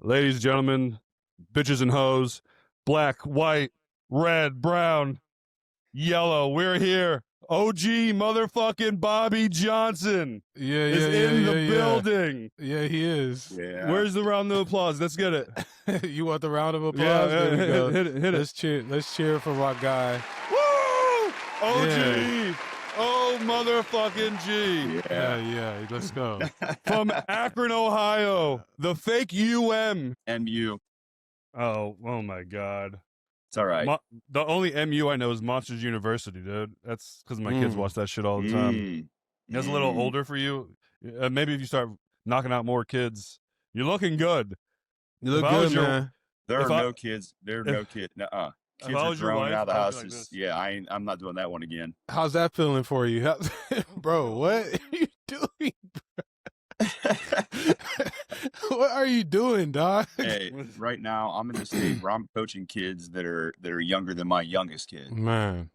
Ladies and gentlemen, bitches and hoes, black, white, red, brown, yellow, we're here. OG motherfucking Bobby Johnson is in the building. Yeah, he is. Yeah. Where's the round of applause? Let's get it. You want the round of applause? Yeah, There we go. hit it. Let's cheer. Let's cheer for our guy. Woo! OG. Yeah. Oh, motherfucking G. Yeah. Let's go. From Akron, Ohio, the fake UM. MU. Oh my God. It's all right. The only MU I know is Monsters University, dude. That's because my kids watch that shit all the time. That's a little older for you. Maybe if you start knocking out more kids, you're looking good. You look good, man. There are no kids. There are no kids. Nuh-uh. Kids are thrown out of the houses. Like I'm not doing that one again. How's that feeling for you? Bro, what are you doing, bro? What are you doing, dog? Hey, right now I'm in the stage where I'm coaching kids that are younger than my youngest kid. Man,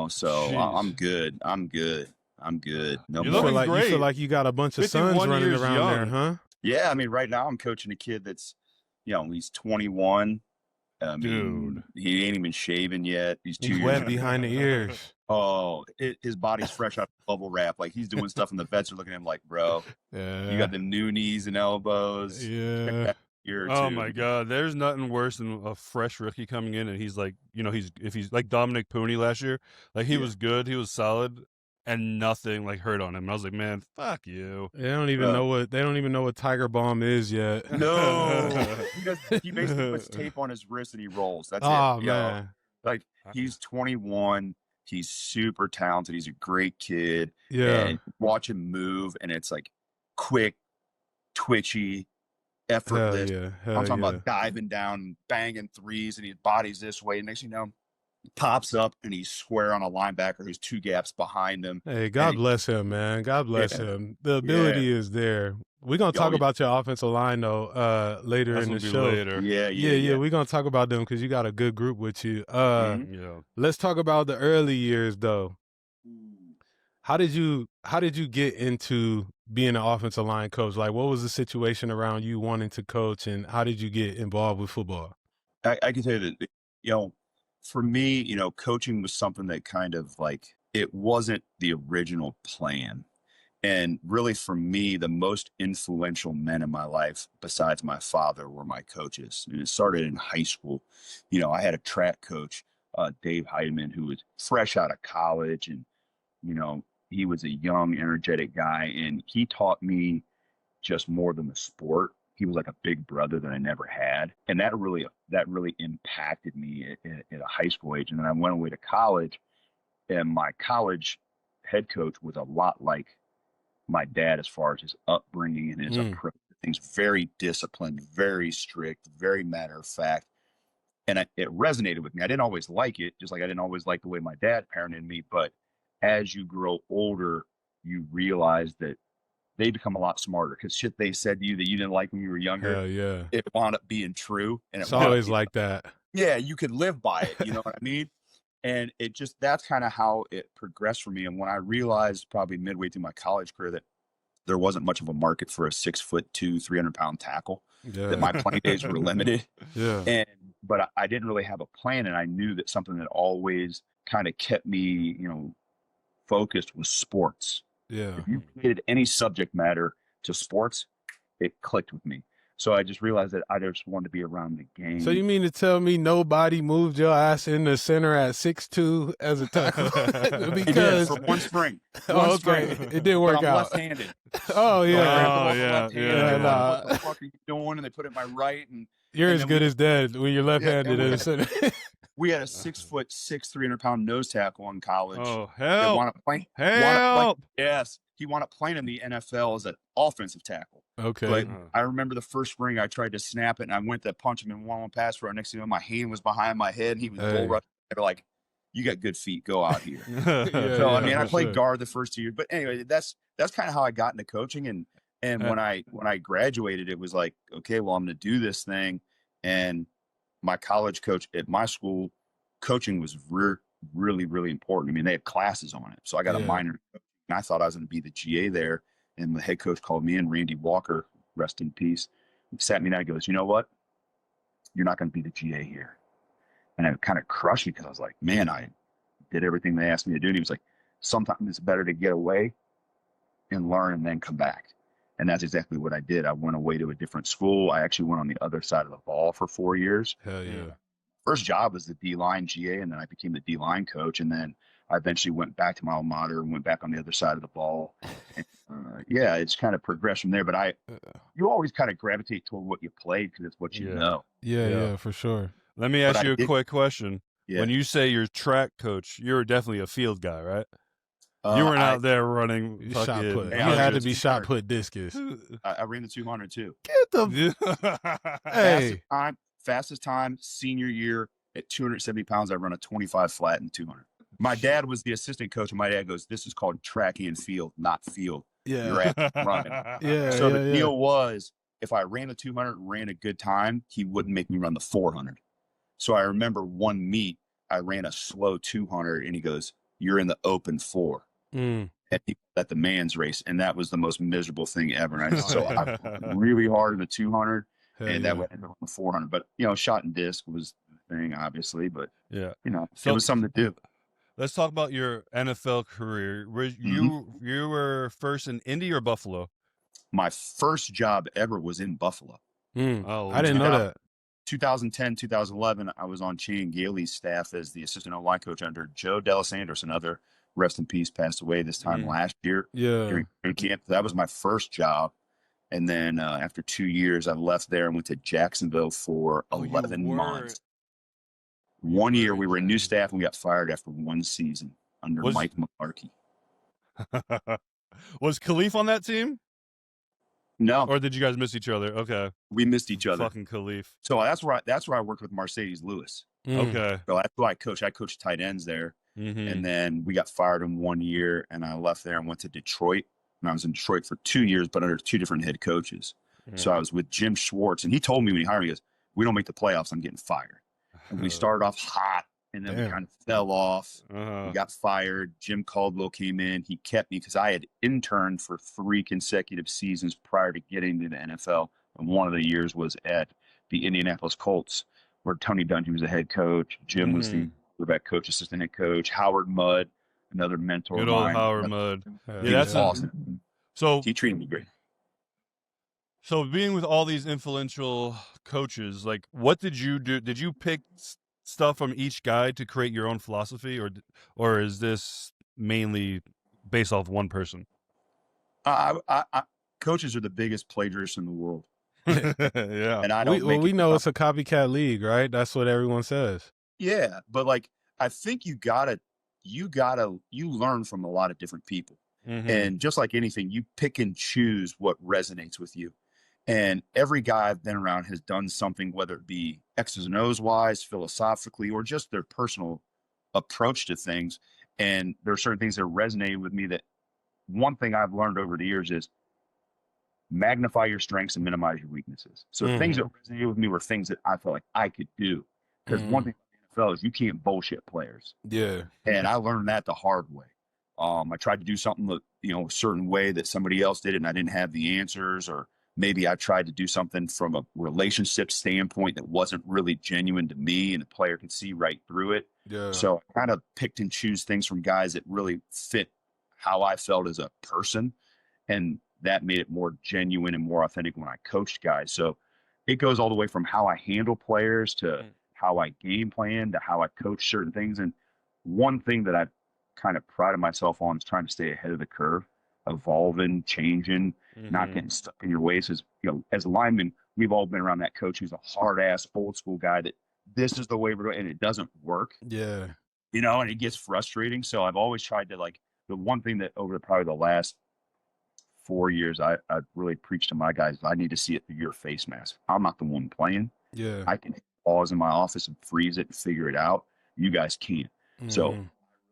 so I'm good. No You're more. looking great. You feel like you got a bunch of sons running around there, huh? Yeah, I mean, right now I'm coaching a kid that's, he's 21. Dude, he ain't even shaven yet. He's wet behind the ears. Oh, his body's fresh out of bubble wrap. Like, he's doing stuff, and the vets are looking at him like, bro, you got them new knees and elbows. Yeah. Oh my God, there's nothing worse than a fresh rookie coming in and he's like, if he's like Dominic Pooney last year, like he was good, he was solid, and nothing like hurt on him. I was like, man, fuck you. They don't even know what Tiger Balm is yet. No, he basically puts tape on his wrist and he rolls. That's it. Man. Like, he's 21. He's super talented. He's a great kid. Yeah. And watch him move, and it's like quick, twitchy, effortless. I'm talking about diving down, banging threes, and his body's this way. And next thing you know, he pops up and he's square on a linebacker who's 2 gaps behind him. Hey, God bless him, man. God bless him. The ability is there. We're going to talk about your offensive line, though, later in the show. Yeah. We're going to talk about them because you got a good group with you. Let's talk about the early years, though. How did you get into being an offensive line coach? Like, what was the situation around you wanting to coach, and how did you get involved with football? I can tell you that, for me, coaching was something that kind of like, it wasn't the original plan. And really, for me, the most influential men in my life, besides my father, were my coaches. And it started in high school. I had a track coach, Dave Heidemann, who was fresh out of college. And, he was a young, energetic guy. And he taught me just more than the sport. He was like a big brother that I never had. And that really impacted me at a high school age. And then I went away to college. And my college head coach was a lot like my dad as far as his upbringing and his approach to things. Very disciplined, very strict, very matter of fact. And it resonated with me. I didn't always like it, just like I didn't always like the way my dad parented me. But as you grow older, you realize that they become a lot smarter because shit they said to you that you didn't like when you were younger, it wound up being true. And it's always like that. Yeah, you could live by it. You know what I mean? And that's kind of how it progressed for me. And when I realized probably midway through my college career that there wasn't much of a market for a 6'2", 300-pound tackle, that my playing days were limited. But I didn't really have a plan. And I knew that something that always kind of kept me, focused was sports. Yeah. If you related any subject matter to sports, it clicked with me. So I just realized that I just wanted to be around the game. So you mean to tell me nobody moved your ass in the center at 6'2" as a tackle? Because for one spring. It didn't work I'm out. left-handed. Oh yeah. What the fuck are you doing? And they put it in my right. And you're as good as dead when you're left-handed in the center. We had a 6'6", 300-pound nose tackle in college. Oh, hell. Yes. He wound up playing in the NFL as an offensive tackle. Okay. But I remember the first spring I tried to snap it, and I went to punch him in one pass pro. Next thing you know, my hand was behind my head, and he was bull rushing. They're like, you got good feet. Go out here. I played guard the first 2 years. But anyway, that's kind of how I got into coaching. And when I graduated, it was like, okay, well, I'm going to do this thing. And my college coach at my school, coaching was really, really important. I mean, they had classes on it. So I got a minor, and I thought I was going to be the GA there. And the head coach called me in, Randy Walker, rest in peace. He sat me down and goes, you know what? You're not going to be the GA here. And it kind of crushed me because I was like, man, I did everything they asked me to do. And he was like, sometimes it's better to get away and learn and then come back. And that's exactly what I did. I went away to a different school. I actually went on the other side of the ball for 4 years. Hell yeah. First job was the D-line GA, and then I became the D-line coach. And then I eventually went back to my alma mater and went back on the other side of the ball. And, yeah, it's kind of progressed from there. But you always kind of gravitate toward what you played because it's what you know. Yeah, for sure. Let me ask you a quick question. Yeah. When you say you're track coach, you're definitely a field guy, right? You weren't out there running shot put. You had to be shot put discus. I ran the 200 too. Get the hey. Fastest time senior year at 270 pounds. I run a 25 flat in 200. My dad was the assistant coach, and my dad goes, "This is called track and field, not field. Yeah, you're actually running." So the deal was, if I ran a 200 and ran a good time, he wouldn't make me run the 400. So I remember one meet, I ran a slow 200, and he goes, "You're in the open 4." And he at the man's race, and that was the most miserable thing ever. And I worked really hard in the 200, and that went into the 400. But shot and disc was the thing, obviously. But it was something to do. Let's talk about your NFL career. You were first in Indy or Buffalo? My first job ever was in Buffalo. I didn't know that. 2010, 2011, I was on Chan Gailey's staff as the assistant O-line coach under Joe Dallas Anderson, another rest in peace, passed away this time last year. During camp. That was my first job. And then after 2 years, I left there and went to Jacksonville for 11 months. 1 year, we were a new staff, and we got fired after one season under Mike McCarthy. Was Khalif on that team? No. Or did you guys miss each other? Okay. We missed each other. Fucking Khalif. So that's where I worked with Mercedes Lewis. Okay. So that's who I coached. I coached tight ends there. And then we got fired in 1 year, and I left there and went to Detroit. And I was in Detroit for 2 years, but under two different head coaches. So I was with Jim Schwartz, and he told me when he hired me, he goes, "We don't make the playoffs, I'm getting fired." And we started off hot, and then we kind of fell off. We got fired. Jim Caldwell came in. He kept me because I had interned for 3 consecutive seasons prior to getting to the NFL. And one of the years was at the Indianapolis Colts, where Tony Dungy was the head coach. Jim was the quarterback coach, assistant head coach. Howard Mudd, another mentor Good of old mine. Howard Mudd. He was awesome. So he treated me great. So being with all these influential coaches, like, what did you do? Did you pick stuff from each guy to create your own philosophy, or is this mainly based off one person? Coaches are the biggest plagiarists in the world. Yeah, and I don't. We know it's a copycat league, right? That's what everyone says. Yeah, but I think you learn from a lot of different people, and just like anything, you pick and choose what resonates with you. And every guy I've been around has done something, whether it be X's and O's wise, philosophically, or just their personal approach to things. And there are certain things that resonate with me. That one thing I've learned over the years is magnify your strengths and minimize your weaknesses. So things that resonated with me were things that I felt like I could do. Because one thing about the NFL is you can't bullshit players. Yeah. And I learned that the hard way. I tried to do something that, a certain way that somebody else did it and I didn't have the answers, or maybe I tried to do something from a relationship standpoint that wasn't really genuine to me, and the player could see right through it. Yeah. So I kind of picked and choose things from guys that really fit how I felt as a person, and that made it more genuine and more authentic when I coached guys. So it goes all the way from how I handle players to how I game plan to how I coach certain things. And one thing that I kind of prided myself on is trying to stay ahead of the curve, evolving, changing, not getting stuck in your ways. As as linemen, we've all been around that coach who's a hard ass old school guy that this is the way we're doing, and it doesn't work. Yeah. And it gets frustrating. So I've always tried to, the one thing that over probably the last 4 years, I really preached to my guys, I need to see it through your face mask. I'm not the one playing. Yeah. I can pause in my office and freeze it and figure it out. You guys can't. So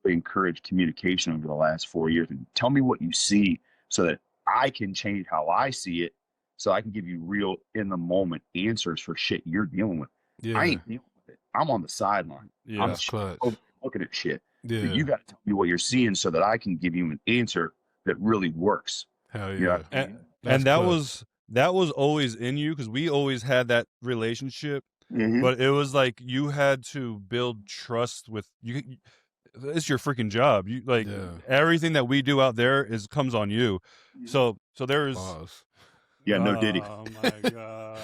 I encourage communication over the last 4 years, and tell me what you see so that I can change how I see it, so I can give you real in the moment answers for shit you're dealing with. Yeah. I ain't dealing with it. I'm on the sideline. Yeah, I'm looking at shit. Yeah. But you got to tell me what you're seeing so that I can give you an answer that really works. Hell yeah. And that that was always in you because we always had that relationship. Mm-hmm. But it was like you had to build trust with you. It's your freaking job. You like everything that we do out there comes on you. So there's. Pause. Yeah, no Diddy. Oh my god.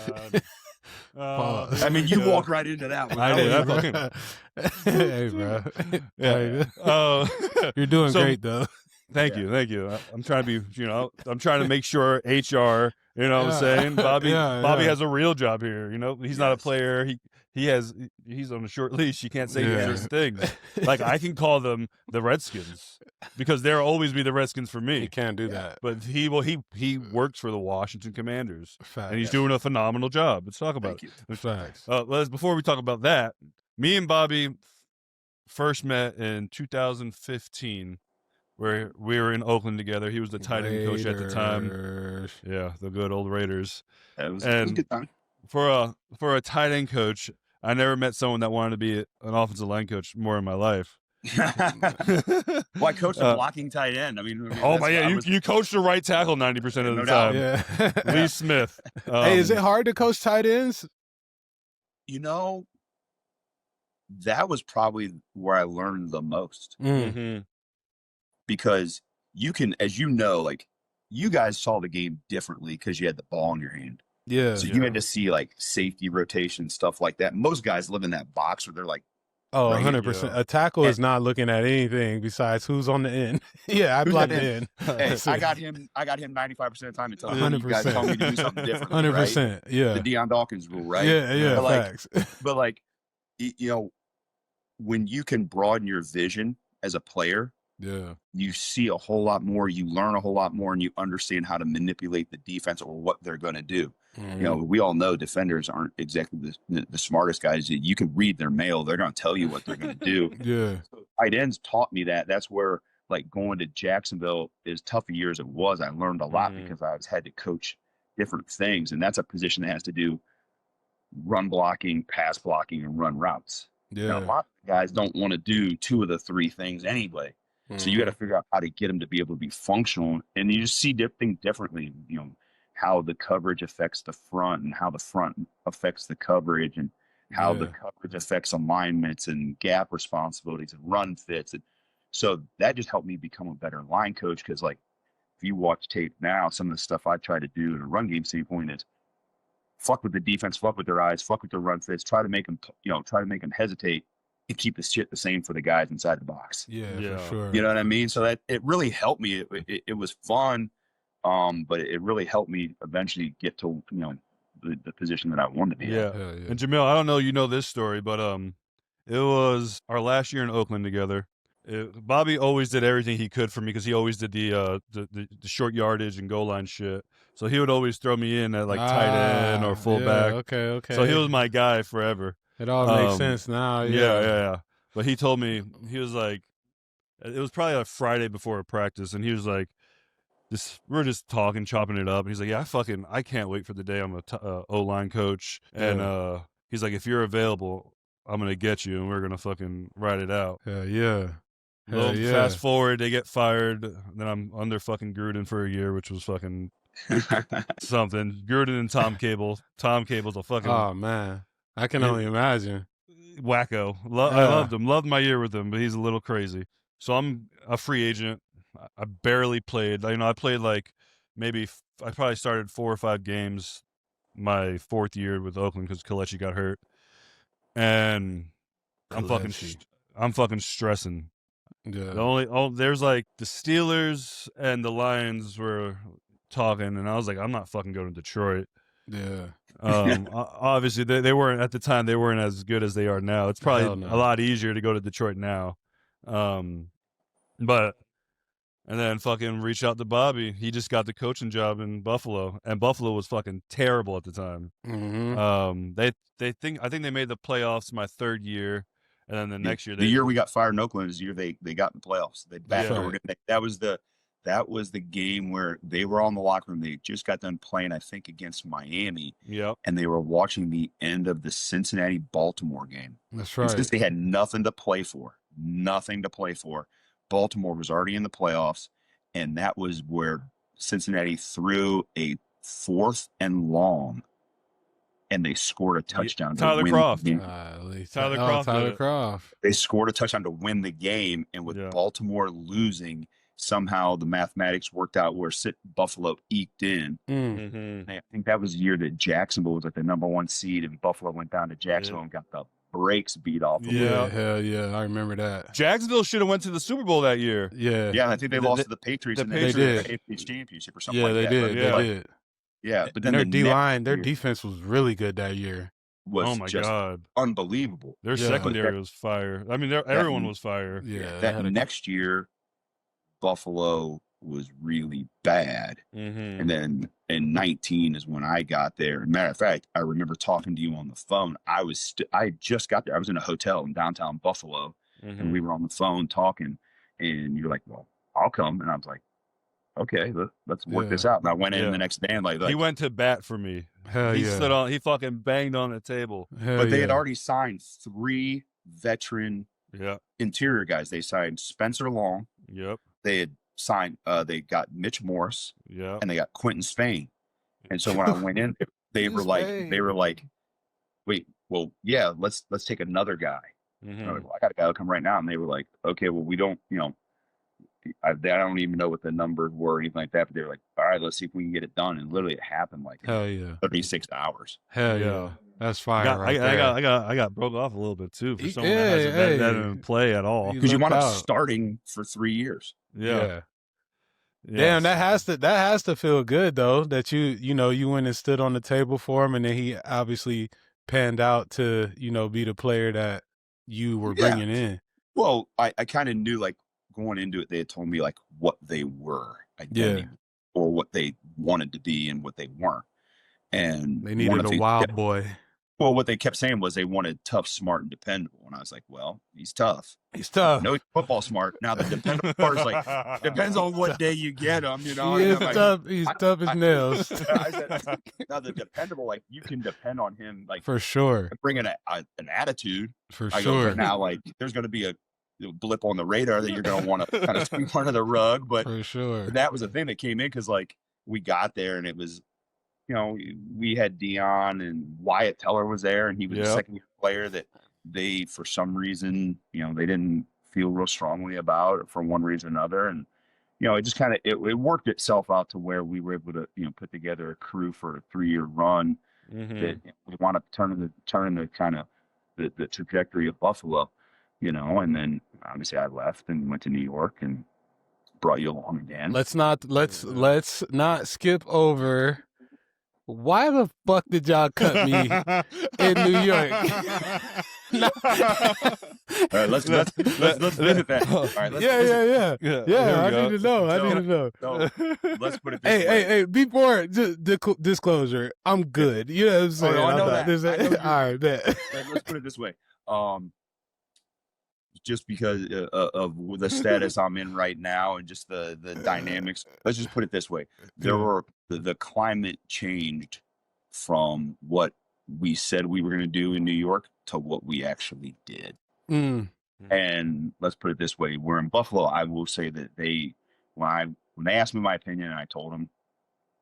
I mean, you walk right into that one. I did. Hey, bro. Yeah. You're doing great, though. Thank you. I'm trying to be, I'm trying to make sure HR, what I'm saying? Bobby has a real job here, he's not a player. He's on a short leash. He can't say certain things. Like I can call them the Redskins because they'll always be the Redskins for me. He can't do that. But he works for the Washington Commanders. Facts. And he's doing a phenomenal job. Let's talk about it. Facts. Before we talk about that, me and Bobby first met in 2015. Where we were in Oakland together. He was the tight end coach at the time. Yeah, the good old Raiders. It was a good time. For a tight end coach, I never met someone that wanted to be an offensive line coach more in my life. Why coach a blocking tight end? I mean oh my yeah, you coach the right tackle 90% of the time. Yeah. Lee Smith. Hey, is it hard to coach tight ends? That was probably where I learned the most. Mm-hmm. Because you can, as like you guys saw the game differently because you had the ball in your hand. Yeah. So you had to see like safety rotation, stuff like that. Most guys live in that box where they're like, oh, 100%. A tackle is not looking at anything besides who's on the end. Yeah, I blocked the end. Hey, I got him 95% of the time until you guys tell me to do something different. 100%. Right? Yeah. The Deion Dawkins rule, right? Yeah, but facts. But like, when you can broaden your vision as a player, you see a whole lot more, you learn a whole lot more, and you understand how to manipulate the defense or what they're going to do. Mm-hmm. We all know defenders aren't exactly the smartest guys. You can read their mail. They're going to tell you what they're going to do. Yeah. So tight ends taught me that. That's where like going to Jacksonville, as tough a year as it was, I learned a lot because I had to coach different things. And that's a position that has to do run blocking, pass blocking, and run routes. Yeah. A lot of guys don't want to do two of the three things anyway. So you got to figure out how to get them to be able to be functional, and you just see things differently. How the coverage affects the front, and how the front affects the coverage, and how the coverage affects alignments and gap responsibilities and run fits. And so that just helped me become a better line coach. Because like, if you watch tape now, some of the stuff I try to do in a run game standpoint is fuck with the defense, fuck with their eyes, fuck with their run fits, try to make them hesitate. And keep the shit the same for the guys inside the box. Yeah, for sure. You know what I mean? So that it really helped me. It was fun, but it really helped me eventually get to the position that I wanted to be. Yeah. And Jamil, I don't know you know this story, but it was our last year in Oakland together. Bobby always did everything he could for me because he always did the short yardage and goal line shit. So he would always throw me in at like tight end or fullback. Yeah, okay. So he was my guy forever. It all makes sense now. Yeah. But he told me, he was like, it was probably a Friday before a practice, and he was like, we're just talking, chopping it up. And he's like, I can't wait for the day I'm a O-line coach. And he's like, if you're available, I'm going to get you, and we're going to fucking ride it out. Fast forward, they get fired. Then I'm under fucking Gruden for a year, which was fucking something. Gruden and Tom Cable. Tom Cable's a fucking... Oh, man. I can only imagine. Wacko. I loved him. Loved my year with him, but he's a little crazy. So I'm a free agent. I barely played. I played like I probably started 4 or 5 games my 4th year with Oakland because Kelechi got hurt. And I'm fucking stressing. Yeah. There's like the Steelers and the Lions were talking, and I was like, I'm not fucking going to Detroit. Yeah. Obviously they weren't at the time. They weren't as good as they are now. It's probably a lot easier to go to Detroit now. But and then fucking reach out to Bobby. He just got the coaching job in Buffalo, and Buffalo was fucking terrible at the time. Mm-hmm. I think they made the playoffs my 3rd year, and then the next year the year we got fired in Oakland is the year they got in the playoffs. They backdoored it. That was the game where they were all in the locker room. They just got done playing, I think, against Miami. Yep. And they were watching the end of the Cincinnati-Baltimore game. That's right. Since they had nothing to play for. Baltimore was already in the playoffs, and that was where Cincinnati threw a 4th and long, and they scored a touchdown. Tyler to win Croft. the game. Tyler Croft. They scored a touchdown to win the game, and with Baltimore losing, somehow the mathematics worked out where Buffalo eked in. Mm-hmm. I think that was the year that Jacksonville was like the number 1 seed, and Buffalo went down to Jacksonville and got the brakes beat off of them. Yeah, hell yeah, I remember that. Jacksonville should have went to the Super Bowl that year. Yeah, and I think they lost to the Patriots. They did. The AFC Championship or something. Yeah, like they that. did. But, they did. Yeah, but then their D-line, their defense was really good that year. Was oh my just God, unbelievable. Their secondary was fire. I mean, everyone was fire. Yeah, that next year, Buffalo was really bad. Mm-hmm. And then in 19 is when I got there. Matter of fact, I remember talking to you on the phone. I just got there. I was in a hotel in downtown Buffalo, and we were on the phone talking, and you're like, well, I'll come. And I was like, okay, let's work this out. And I went in the next day and like he went to bat for me. He fucking banged on the table. But they had already signed 3 veteran interior guys. They signed Spencer Long. Yep. They had signed they got Mitch Morse. Yeah. And they got Quentin Spain. And so when I went in, they were like, wait, well, yeah, let's take another guy. Mm-hmm. I was like, well, I got a guy to come right now. And they were like, okay, well, we don't, I don't even know what the numbers were or anything like that, but they were like, all right, let's see if we can get it done. And literally it happened like 36 hours. Hell yeah. That's fire. I got broke off a little bit too for someone that didn't play at all. Because you wound up starting for 3 years. Yeah. Damn, that has to feel good though, that you went and stood on the table for him, and then he obviously panned out to, be the player that you were bringing in. Well, I kind of knew, like, going into it, they had told me like what they were, or what they wanted to be and what they weren't. And they needed a wild boy. Well, what they kept saying was they wanted tough, smart, and dependable. And I was like, well, he's tough. He's tough. No, he's football smart. Now the dependable part is like, depends on what day you get him, He is tough. He's tough as nails. I said, now the dependable, like, you can depend on him, like, for sure, bringing an attitude. For sure. But now, like, there's going to be a blip on the radar that you're going to want to kind of sweep under the rug. But for sure, that was the thing that came in, because, like, we got there and it was, we had Dion and Wyatt Teller was there, and he was a second-year player that they, for some reason, they didn't feel real strongly about for one reason or another. And, it just kind of, it worked itself out to where we were able to, put together a crew for a 3-year run that we wound up turning the kind of the trajectory of Buffalo, and then obviously I left and went to New York and brought you along again. Let's not skip over. Why the fuck did y'all cut me in New York? All right, let's visit that. All right, I need to know. So, let's put it this way. Hey, before disclosure, I'm good. You know what I'm saying? I know that. All right, bet. Let's put it this way. Just because of the status I'm in right now and just the dynamics, let's just put it this way. The climate changed from what we said we were going to do in New York to what we actually did. And let's put it this way. We're in Buffalo. I will say that when they asked me my opinion and I told them,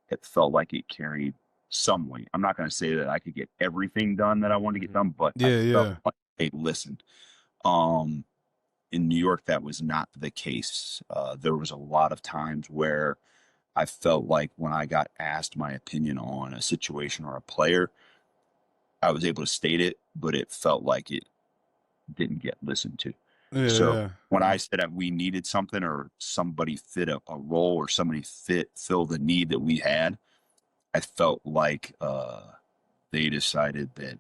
it felt like it carried some weight. I'm not going to say that I could get everything done that I wanted to get done, but I felt like they listened. In New York, that was not the case. There was a lot of times where I felt like when I got asked my opinion on a situation or a player, I was able to state it, but it felt like it didn't get listened to. So when I said that we needed something or somebody fit a role or somebody fill the need that we had, I felt like they decided that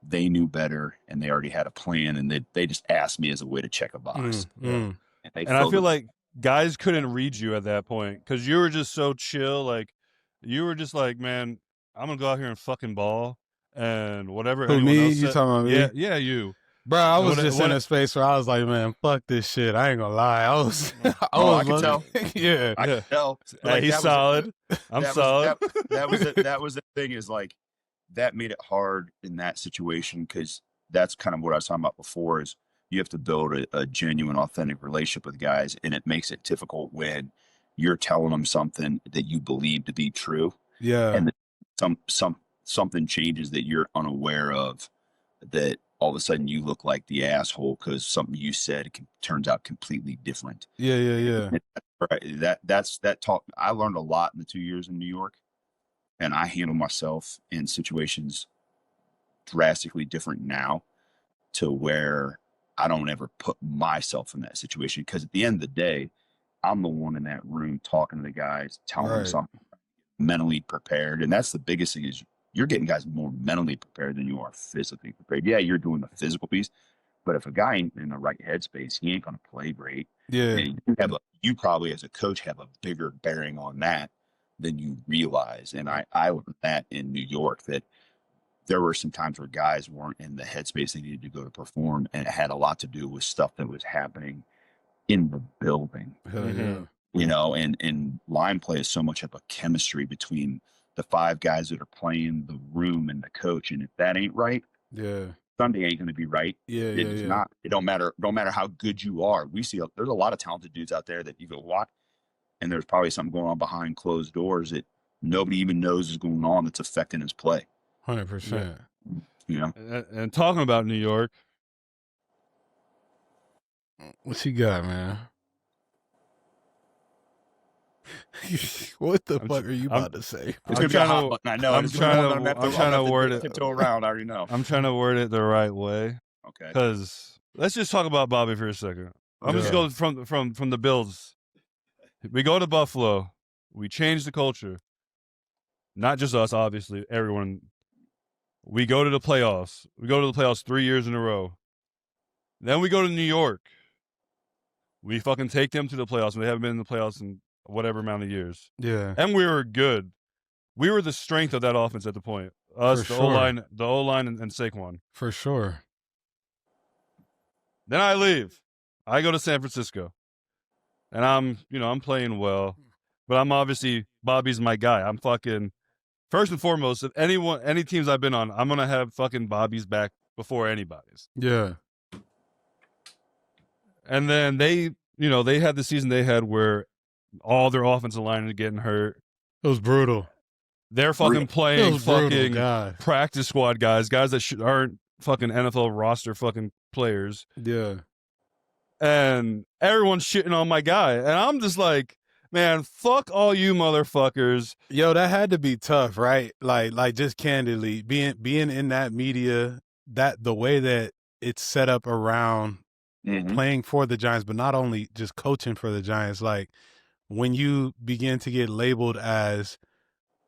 they knew better and they already had a plan, and they just asked me as a way to check a box. And I feel like guys couldn't read you at that point because you were just so chill. Like, you were just like, man, I'm gonna go out here and fucking ball and whatever. Who, me? Else you talking about me? Yeah, you. Bro, I was just in a space where I was like, man, fuck this shit. I ain't gonna lie. I can tell. Yeah. I can tell. Like, he's solid. I'm solid. That was the thing, is like, that made it hard in that situation, because that's kind of what I was talking about before, is you have to build a genuine, authentic relationship with guys, and it makes it difficult when you're telling them something that you believe to be true. Yeah. And something changes that you're unaware of, that all of a sudden you look like the asshole because something you said turns out completely different. Yeah. Right. That taught. I learned a lot in the 2 years in New York, and I handle myself in situations drastically different now, to where I don't ever put myself in that situation, because at the end of the day, I'm the one in that room talking to the guys, telling them something, mentally prepared. And that's the biggest thing, is you're getting guys more mentally prepared than you are physically prepared. Yeah, you're doing the physical piece, but if a guy ain't in the right headspace, he ain't going to play great. Yeah. And you probably as a coach have a bigger bearing on that than you realize. And I learned that in New York, that there were some times where guys weren't in the headspace they needed to go to perform, and it had a lot to do with stuff that was happening in the building. Hell yeah. You know, and line play is so much of a chemistry between the 5 guys that are playing, the room, and the coach. And if that ain't right, Sunday ain't going to be right. It's not. It don't matter how good you are. We see there's a lot of talented dudes out there that you go watch, and there's probably something going on behind closed doors that nobody even knows is going on, that's affecting his play. 100%. You know. And talking about New York, what you got, man? What the fuck are you about to say? It's gonna be a hot button. I know. I'm trying to word it. Tiptoe around. I already know. I'm trying to word it the right way. Okay. Because let's just talk about Bobby for a second. I'm just going from the Bills. We go to Buffalo. We change the culture. Not just us, obviously. Everyone. We go to the playoffs. We go to the playoffs 3 years in a row. Then we go to New York. We fucking take them to the playoffs, and they haven't been in the playoffs in whatever amount of years. Yeah. And we were good. We were the strength of that offense at the point. Us, the O-line, and Saquon. For sure. Then I leave. I go to San Francisco. And I'm playing well. But I'm obviously, Bobby's my guy. I'm fucking, first and foremost, if any teams I've been on, I'm going to have fucking Bobby's back before anybody's. Yeah. And then they had the season they had where all their offensive line is getting hurt. It was brutal. They're fucking playing fucking brutal, practice squad guys that aren't fucking NFL roster fucking players. Yeah. And everyone's shitting on my guy. And I'm just like, man, fuck all you motherfuckers. Yo, that had to be tough, right? Like just candidly, being in that media, that the way that it's set up around playing for the Giants, but not only just coaching for the Giants, like when you begin to get labeled as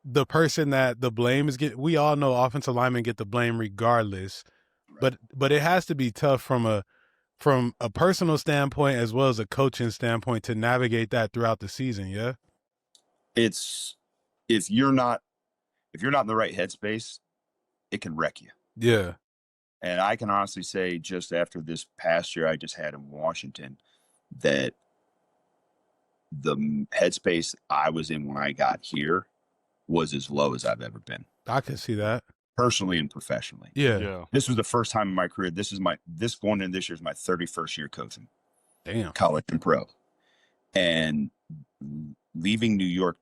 the person that the blame is we all know offensive linemen get the blame regardless, but it has to be tough from a personal standpoint as well as a coaching standpoint to navigate that throughout the season. Yeah. It's, if you're not in the right headspace, it can wreck you. Yeah. And I can honestly say, just after this past year I just had in Washington, that the headspace I was in when I got here was as low as I've ever been. I can see that. Personally and professionally. Yeah. This was the first time in my career. This going into this year is my 31st year coaching. Damn. College and pro. And leaving New York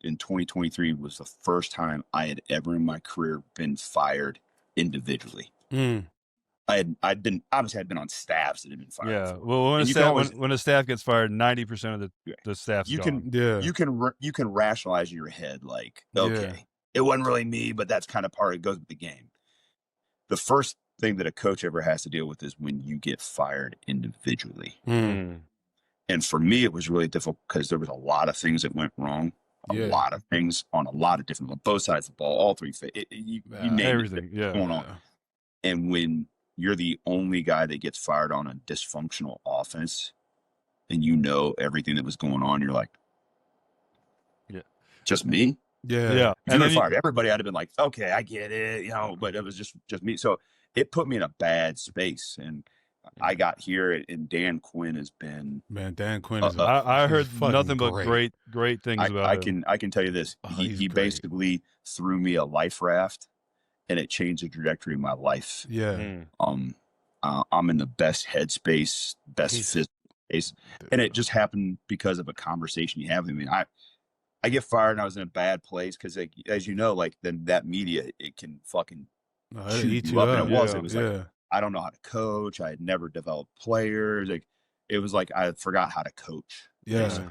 in 2023 was the first time I had ever in my career been fired individually. I'd been on staffs that had been fired. Yeah. Well, when a staff gets fired, 90% of the staff's gone. You can rationalize in your head, like, okay, it wasn't really me, but that's kind of part it goes with the game. The first thing that a coach ever has to deal with is when you get fired individually. And for me, it was really difficult because there was a lot of things that went wrong. A lot of things on a lot of different, both sides of the ball, all three. You name everything going on. And when you're the only guy that gets fired on a dysfunctional offense, and you know everything that was going on, you're like, just me? Yeah. If you fired everybody, I'd have been like, okay, I get it, but it was just me. So it put me in a bad space. And I got here, and Dan Quinn has been, man. Dan Quinn is. I heard nothing but great things about him. I can tell you this: he basically threw me a life raft, and it changed the trajectory of my life. Yeah. I'm in the best headspace, best physical space, and it just happened because of a conversation you have with me. I get fired and I was in a bad place because, like, as you know, like then that media, it can fucking shoot you up. And it was like, I don't know how to coach. I had never developed players. Like, it was like I forgot how to coach. Yeah.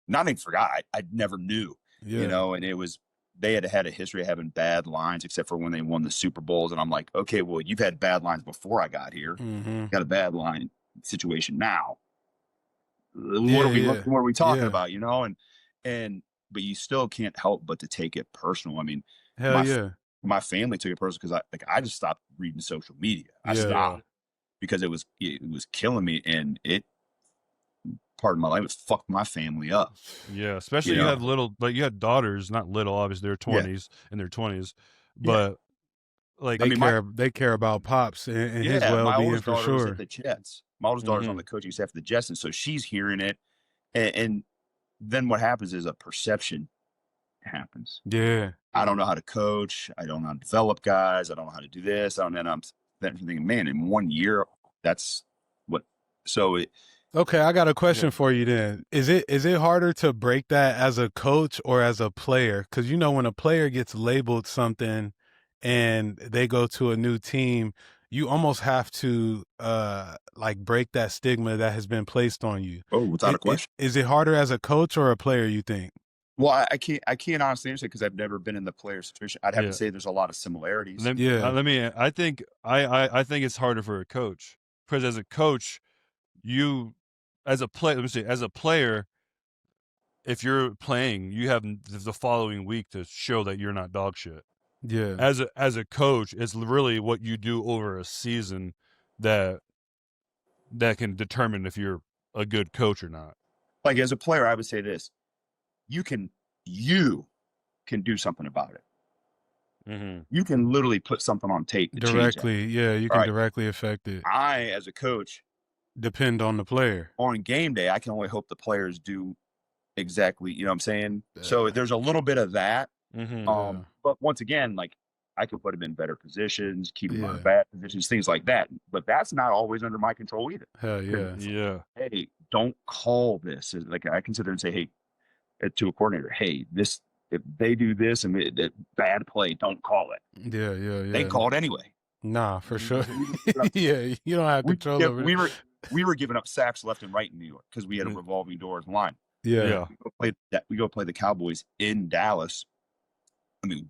Not even forgot. I never knew, you know, and it was, they had a history of having bad lines, except for when they won the Super Bowls. And I'm like, okay, well, you've had bad lines before I got here. Got a bad line situation now. What are we talking about, you know? But you still can't help but to take it personal. I mean, my family took it personal because I just stopped reading social media. I stopped because it was killing me, and part of my life, it fucked my family up. Yeah, especially you have you had daughters, not little, obviously they're 20s in their 20s, but like they care about Pops and his well-being for sure. Was at the Jets. My oldest daughter's on the coaching staff of the Jets, and so she's hearing it, and then what happens is a perception happens. Yeah, I don't know how to coach. I don't know how to develop guys. I don't know how to do this. And I'm thinking, man, in 1 year, that's what. So it. Okay, I got a question for you then. Is it harder to break that as a coach or as a player? Because, you know, when a player gets labeled something and they go to a new team, you almost have to like break that stigma that has been placed on you. Oh, without a question. Is it harder as a coach or a player, you think? Well, I can't honestly answer because I've never been in the player situation. I'd have to say there's a lot of similarities. I think it's harder for a coach because as a coach, as a player, if you're playing, you have the following week to show that you're not dog shit. Yeah. As a coach, it's really what you do over a season that can determine if you're a good coach or not. Like as a player, I would say this: you can do something about it. You can literally put something on tape directly. Yeah, you can directly affect it. I, as a coach, depend on the player. On game day, I can only hope the players do exactly, you know what I'm saying? So there's a little bit of that. But once again, like I could put them in better positions, keep them in bad positions, things like that. But that's not always under my control either. Hell yeah. Yeah. Hey, don't call this. Like I can sit there and say, hey, to a coordinator, hey, this, if they do this and bad play, don't call it. Yeah. They call it anyway. Nah, for sure. Yeah, you don't have control over it. We were giving up sacks left and right in New York because we had a revolving doors line. Yeah. We go play the Cowboys in Dallas. I mean,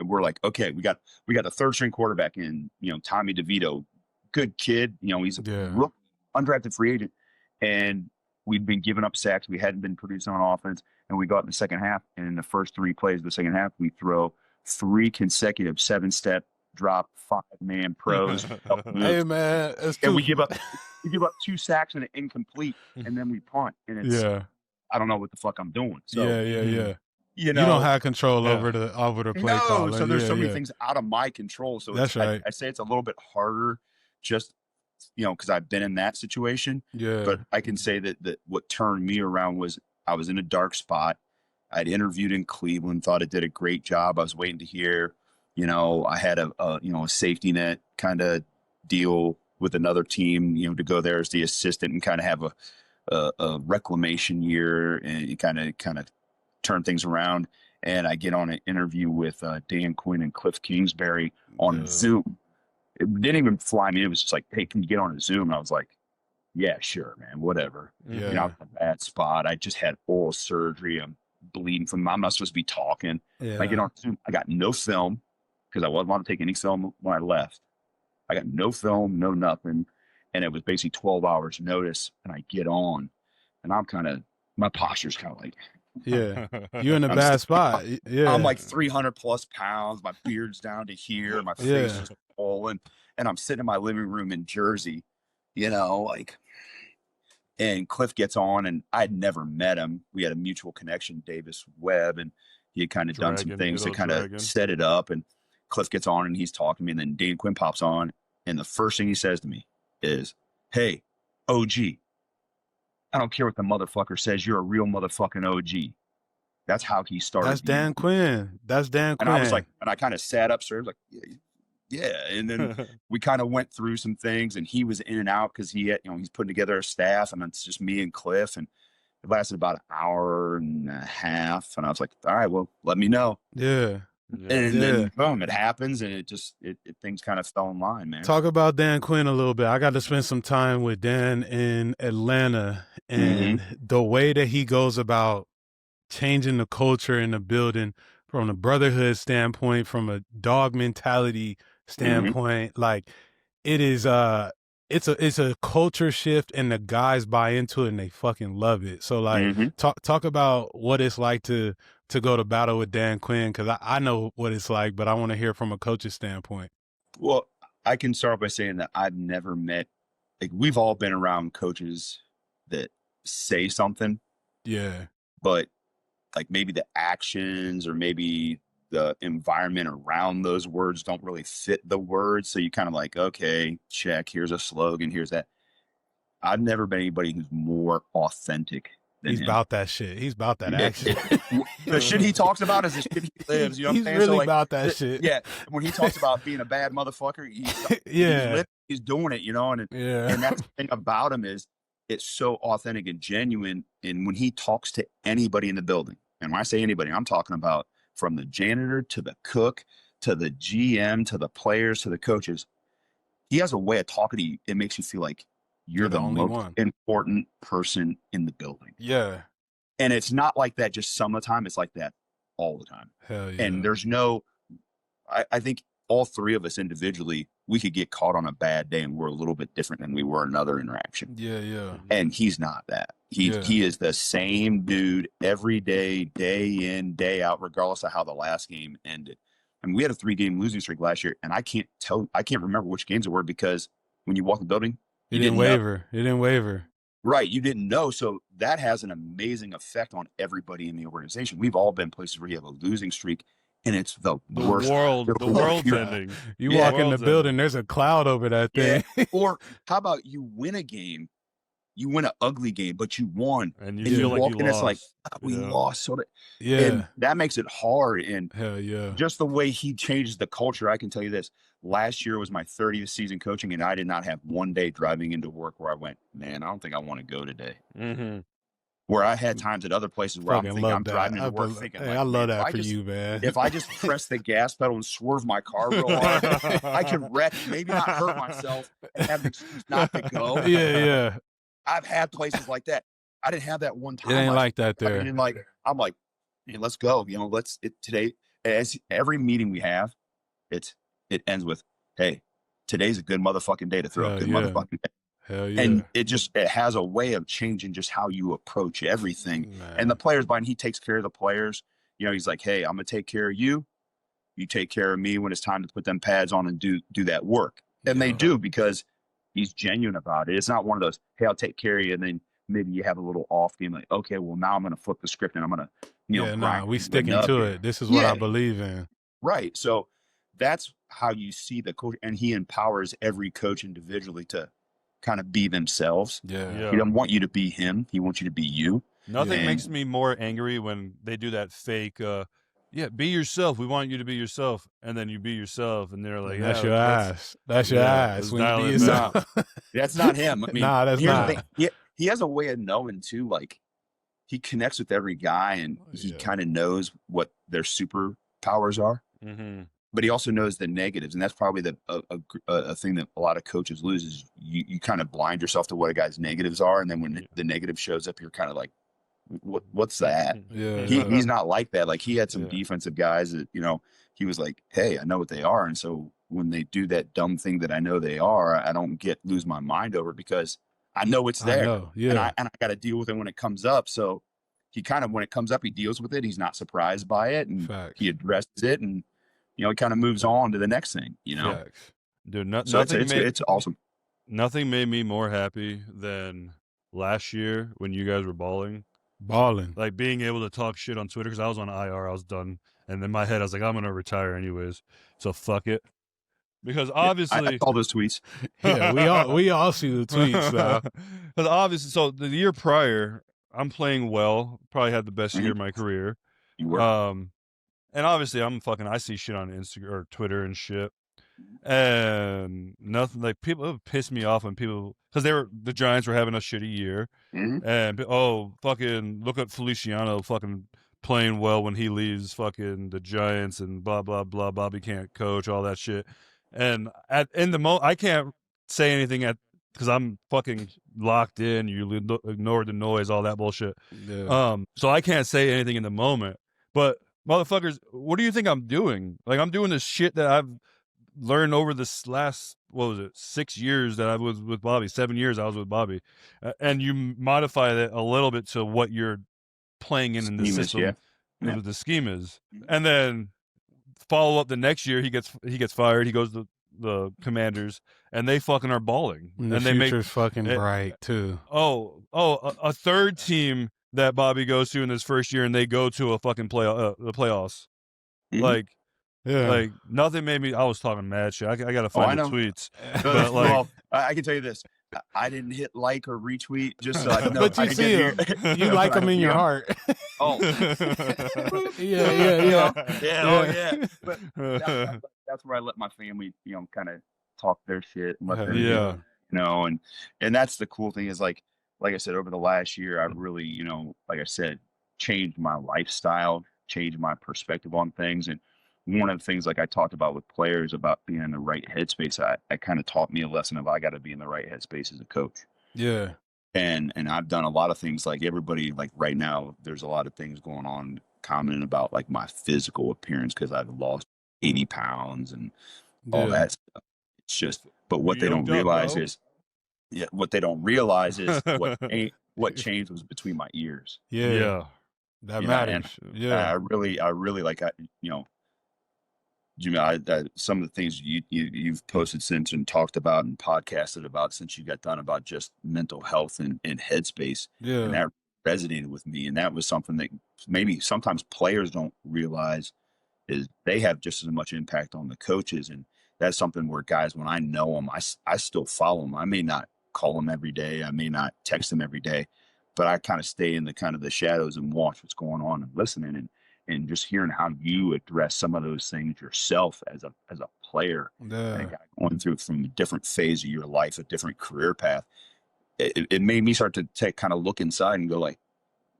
we're like, okay, we got a third string quarterback in, you know, Tommy DeVito, good kid. You know, he's a undrafted free agent, and we'd been giving up sacks. We hadn't been producing on offense, and we got in the second half. And in the first 3 plays of the second half, we throw 3 consecutive 7-step drop 5-man pros. Hey man, and we give up 2 sacks and an incomplete, and then we punt. And it's I don't know what the fuck I'm doing. So yeah. You know, you don't have control over the play call. So there's so many things out of my control. So that's right. I say it's a little bit harder, just you know, because I've been in that situation. Yeah. But I can say that what turned me around was I was in a dark spot. I'd interviewed in Cleveland, thought it did a great job. I was waiting to hear. You know, I had a safety net kind of deal with another team, you know, to go there as the assistant and kind of have a reclamation year and kind of turn things around. And I get on an interview with Dan Quinn and Cliff Kingsbury on Zoom. It didn't even fly me. It was just like, hey, can you get on a Zoom? And I was like, yeah, sure, man, whatever. Yeah. You know, I'm in a bad spot. I just had oral surgery. I'm bleeding from, I'm not supposed to be talking. Yeah. I get on Zoom. I got no film because I wasn't want to take any film when I left. I got no film, no nothing. And it was basically 12 hours notice. And I get on and I'm my posture's kind of like, yeah, you're in a bad spot. Yeah, I'm like 300 plus pounds. My beard's down to here. My face is swollen, and I'm sitting in my living room in Jersey, you know, like. And Cliff gets on, and I'd never met him. We had a mutual connection, Davis Webb, and he had kind of done some things to kind of set it up. And Cliff gets on, and he's talking to me, and then Dan Quinn pops on, and the first thing he says to me is, "Hey, OG. I don't care what the motherfucker says. You're a real motherfucking OG." That's how he started. That's Dan Quinn. And I was like, and I kind of sat up, so I was like, yeah. And then we kind of went through some things, and he was in and out because he had, you know, he's putting together a staff, and it's just me and Cliff, and It lasted about an hour and a half, and I was like, all right, well, let me know. Yeah. And then boom, it happens, and it things kind of fell in line, man. Talk about Dan Quinn a little bit. I got to spend some time with Dan in Atlanta, and the way that he goes about changing the culture in the building from a brotherhood standpoint, from a dog mentality standpoint, like it is it's a culture shift, and the guys buy into it and they fucking love it. So like talk about what it's like to go to battle with Dan Quinn, because I know what it's like, but I want to hear from a coach's standpoint. Well, I can start by saying that I've never met, like, we've all been around coaches that say something. Yeah. But like maybe the actions or maybe the environment around those words don't really fit the words. So you kind of like, okay, check, here's a slogan, here's that. I've never been anybody who's more authentic than He's him. about that shit. He's about that action. The shit he talks about is the shit he lives. You know what I'm saying? Really so like, about that shit. Yeah. When he talks about being a bad motherfucker, he's doing it, you know? And that's the thing about him is it's so authentic and genuine. And when he talks to anybody in the building, and when I say anybody, I'm talking about from the janitor to the cook to the GM to the players to the coaches. He has a way of talking to you. It makes you feel like you're the most important person in the building. Yeah. And it's not like that just some of the time. It's like that all the time. Hell yeah. And there's no, I think all three of us individually, we could get caught on a bad day and we're a little bit different than we were another interaction. Yeah, yeah. And he's not that. He is the same dude every day, day in, day out, regardless of how the last game ended. I mean, we had a 3-game losing streak last year, and I can't remember which games it were because when you walk in the building, you didn't waver. You didn't waver. Right. You didn't know. So that has an amazing effect on everybody in the organization. We've all been places where you have a losing streak and it's the worst. The world's ending. You walk in the building, there's a cloud over that thing. Yeah. Or how about you win a game, you win an ugly game, but you won. And you feel like you lost. It's like, we lost. So and that makes it hard. And hell yeah. Just the way he changes the culture, I can tell you this. Last year was my 30th season coaching, and I did not have one day driving into work where I went, man, I don't think I want to go today. Where I had times at other places where I'm driving into work thinking, I love that for you, man. If I just press the gas pedal and swerve my car real hard, I can wreck, maybe not hurt myself, and have an excuse not to go. Yeah. I've had places like that. I didn't have that one time. It ain't like that there. I'm like, hey, let's go. You know, today, as every meeting we have, it ends with, hey, today's a good motherfucking day to throw a good motherfucking day. Hell yeah. And it has a way of changing just how you approach everything. Man. And the players, he takes care of the players. You know, he's like, hey, I'm going to take care of you. You take care of me when it's time to put them pads on and do that work. And they do, because he's genuine about it. It's not one of those, hey, I'll take care of you. And then maybe you have a little off game, like, okay, well, now I'm going to flip the script and I'm going to, we sticking to it. This is what I believe in. Right. So that's how you see the coach, and he empowers every coach individually to kind of be themselves. Yeah. He doesn't want you to be him. He wants you to be you. Nothing makes me more angry when they do that fake, be yourself. We want you to be yourself. And then you be yourself. And they're like, that's your ass. That's your ass. When you be yourself. That's not him. I mean, that's not. He has a way of knowing too, like he connects with every guy and he kind of knows what their superpowers are. But he also knows the negatives, and that's probably a thing that a lot of coaches lose is you kind of blind yourself to what a guy's negatives are, and then when the negative shows up, you're kind of like, what's that? Yeah, he's not like that. Like he had some defensive guys that, you know, he was like, hey, I know what they are, and so when they do that dumb thing that I know they are, I don't lose my mind over it because I know it's there, and I got to deal with it when it comes up. So he kind of, when it comes up, he deals with it. He's not surprised by it, and he addresses it, and you know, it kind of moves on to the next thing, you know. Dude, it's awesome. Nothing made me more happy than last year when you guys were balling. Like being able to talk shit on Twitter, because I was on IR, I was done. And in my head, I was like, I'm going to retire anyways. So fuck it. Because obviously. I saw those tweets. we all see the tweets. Because obviously, so the year prior, I'm playing well. Probably had the best year of my career. You were. And obviously, I see shit on Instagram or Twitter and shit. and nothing. Like people pissed me off when people, because the Giants were having a shitty year, and fucking look at Feliciano fucking playing well when he leaves fucking the Giants and blah blah blah. Bobby can't coach, all that shit, and I can't say anything because I'm fucking locked in. You ignore the noise, all that bullshit. Yeah. So I can't say anything in the moment. But motherfuckers, what do you think I'm doing? Like, I'm doing this shit that I've learned over this last, 6 years that I was with Bobby, 7 years I was with Bobby, and you modify that a little bit to what you're playing in the system, with the schemas, and then follow up the next year. He gets fired. He goes to the Commanders, and they fucking are balling. And the future's fucking bright too. A third team that Bobby goes to in his first year, and they go to a fucking the playoffs. Like nothing made me. I was talking mad shit. I gotta find the tweets. But well, I can tell you this: I didn't hit like or retweet just so I know. But you see him. You like him in your heart. Oh, yeah. Oh, yeah. But that's where I let my family, kind of talk their shit. And let them, and that's the cool thing is like I said, over the last year, I've really, like I said, changed my lifestyle, changed my perspective on things. And one of the things, like I talked about with players about being in the right headspace, I kind of taught me a lesson of I got to be in the right headspace as a coach. Yeah. And I've done a lot of things like everybody, like right now, there's a lot of things going on commenting about like my physical appearance because I've lost 80 pounds and all that stuff. It's just, but what they don't realize is, what changed was between my ears. Yeah. That matters. I really like, Jamil, some of the things you've posted since and talked about and podcasted about since you got done about just mental health and headspace. Yeah. And that resonated with me. And that was something that maybe sometimes players don't realize is they have just as much impact on the coaches. And that's something where guys, when I know them, I still follow them. I may not call them every day. I may not text them every day, but I kind of stay in the shadows and watch what's going on and listening and just hearing how you address some of those things yourself as a player, and going through from a different phase of your life, a different career path. It made me start to kind of look inside and go like,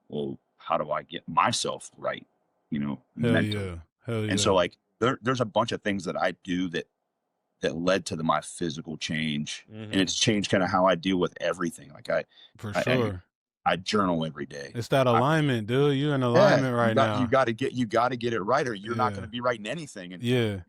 well, how do I get myself right? Mentally. Hell yeah. And so like there's a bunch of things that I do that led to my physical change, and it's changed kind of how I deal with everything. Like I journal every day. It's that alignment, dude. You're in alignment right now. You got to get it right, or you're not going to be right in anything. And